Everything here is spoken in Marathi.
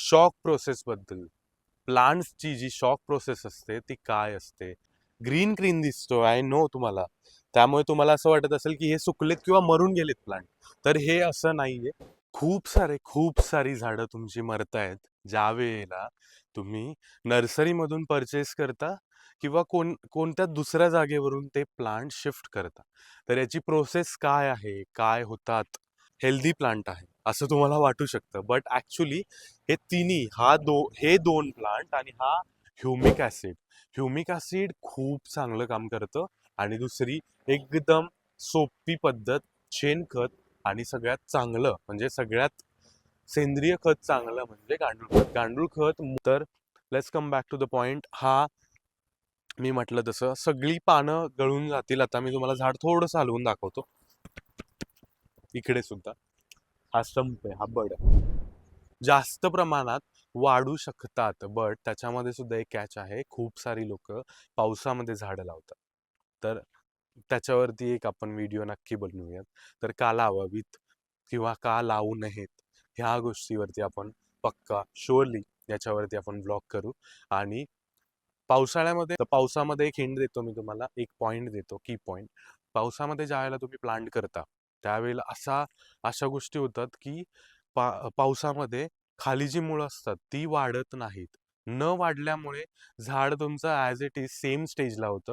शॉक प्रोसेस बद्दल, प्लांट्सची जी शॉक प्रोसेस असते ती काय असते. ग्रीन ग्रीन दिसतो, आय नो तुम्हाला, त्यामुळे तुम्हाला असं वाटत असेल की हे सुकलेत किंवा मरून गेलेत प्लांट. तर हे असं नाहीये. खूप सारी झाडं तुमची मरतायत ज्या वेळेला तुम्ही नर्सरीमधून परचेस करता किंवा कोणत्या दुसऱ्या जागेवरून ते प्लांट शिफ्ट करता. तर याची प्रोसेस काय आहे, काय होतात, हेल्दी प्लांट आहे असं तुम्हाला वाटू शकतं, बट ऍक्च्युली हे तिन्ही हे दोन प्लांट आणि हा ह्युमिक ऍसिड खूप चांगलं काम करतं. आणि दुसरी एकदम सोपी पद्धत, शेणखत. आणि सगळ्यात चांगलं म्हणजे सगळ्यात सेंद्रिय खत चांगलं म्हणजे गांडूळ खत. तर let's come back to the point. मी म्हटलं तसं सगळी पानं गळून जातील. आता मी तुम्हाला झाड थोडंसं हलवून दाखवतो. इकडे सुद्धा हा स्टंप आहे, हा बड जास्त प्रमाणात वाढू शकतात, बट त्याच्यामध्ये सुद्धा एक कॅच आहे. खूप सारी लोक पावसामध्ये झाडं लावतात. तर त्याच्यावरती एक आपण व्हिडिओ नक्की बनवूयात. तर का लावावीत किंवा का लावू नयेत ह्या गोष्टीवरती आपण पक्का शुअरली याच्यावरती आपण ब्लॉग करू. आणि पावसामध्ये एक हिंट देतो मी तुम्हाला, एक पॉइंट देतो, की पॉइंट. पावसामध्ये ज्या वेळेला तुम्ही प्लांट करता त्यावेळेला अशा गोष्टी होतात की पावसामध्ये खाली जी मुळं असतात ती वाढत नाहीत. न वाढल्यामुळे झाड तुमचं ॲज इट इज सेम स्टेजला होतं.